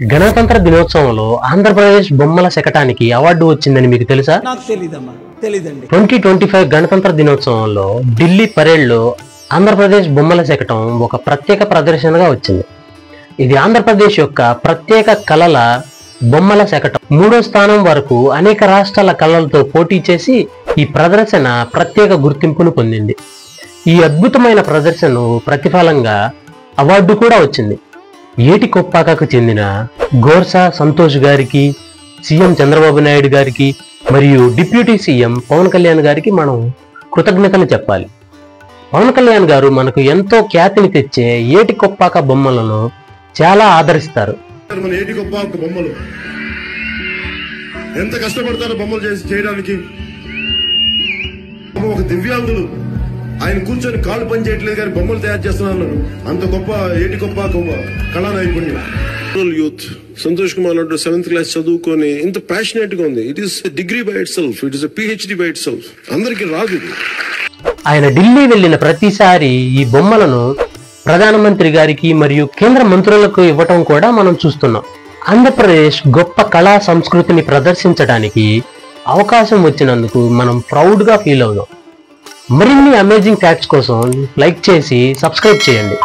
గణతంత్ర దినోత్సవంలో ఆంధ్రప్రదేశ్ బొమ్మల శకటానికి అవార్డు వచ్చిందని మీకు తెలుసా? నాకు తెలీదండి. 2025 గణతంత్ర దినోత్సవంలో ఢిల్లీ పరేడ్లో ఆంధ్రప్రదేశ్ బొమ్మల శకటం ఒక ప్రత్యేక ప్రదర్శనగా వచ్చింది. ఇది ఆంధ్రప్రదేశ్ యొక్క ప్రత్యేక కళల బొమ్మల శకటం 3వ స్థానం వరకు అనేక రాష్ట్రాల కళలతో పోటీ చేసి ఈ ప్రదర్శన ప్రత్యేక గుర్తింపును పొందింది. ఈ అద్భుతమైన ప్రదర్శనకు ప్రతిఫలంగా అవార్డు కూడా వచ్చింది. ఏటికొప్పాకకు చెందిన గోర్సా సంతోష్ గారికి, సీఎం చంద్రబాబు నాయుడు గారికి మరియు డిప్యూటీ సీఎం పవన్ కళ్యాణ్ గారికి మనం కృతజ్ఞతలు చెప్పాలి. పవన్ కళ్యాణ్ గారు మనకు ఎంతో ఖ్యాతిని తెచ్చే ఏటికొప్పాక బొమ్మలను చాలా ఆదరిస్తారు. మన ఏటికొప్పాక బొమ్మలు ఎంత కష్టపడతారో బొమ్మలు చేయడానికి. ఒక దివ్యాంగులు ఆయన కూర్చొని కాళ్ళు పని చేయట్లేదు కానీ బొమ్మలు తయారు చేస్తున్నారు. అంత గొప్ప ఏటికొప్పాక కళా నైపుణ్యం. యూత్ సంతోష్ కుమార్ లాంటి 7th క్లాస్ చదువుకొని ఇంత ప్యాషనేట్ గా ఉంది. It is degree by it self, it is PhD by it self. అందరికి రాదు. ఆయన ఢిల్లీ వెళ్లిన ప్రతిసారి ఈ బొమ్మలను ప్రధానమంత్రి గారికి మరియు కేంద్ర మంత్రులకు ఇవ్వటం కూడా మనం చూస్తున్నాం. ఆంధ్రప్రదేశ్ గొప్ప కళా సంస్కృతిని ప్రదర్శించడానికి అవకాశం వచ్చినందుకు మనం ప్రౌడ్ గా ఫీల్ అవుదాం. మరిన్ని అమేజింగ్ ఫ్యాక్ట్స్ కోసం లైక్ చేసి సబ్స్క్రైబ్ చేయండి.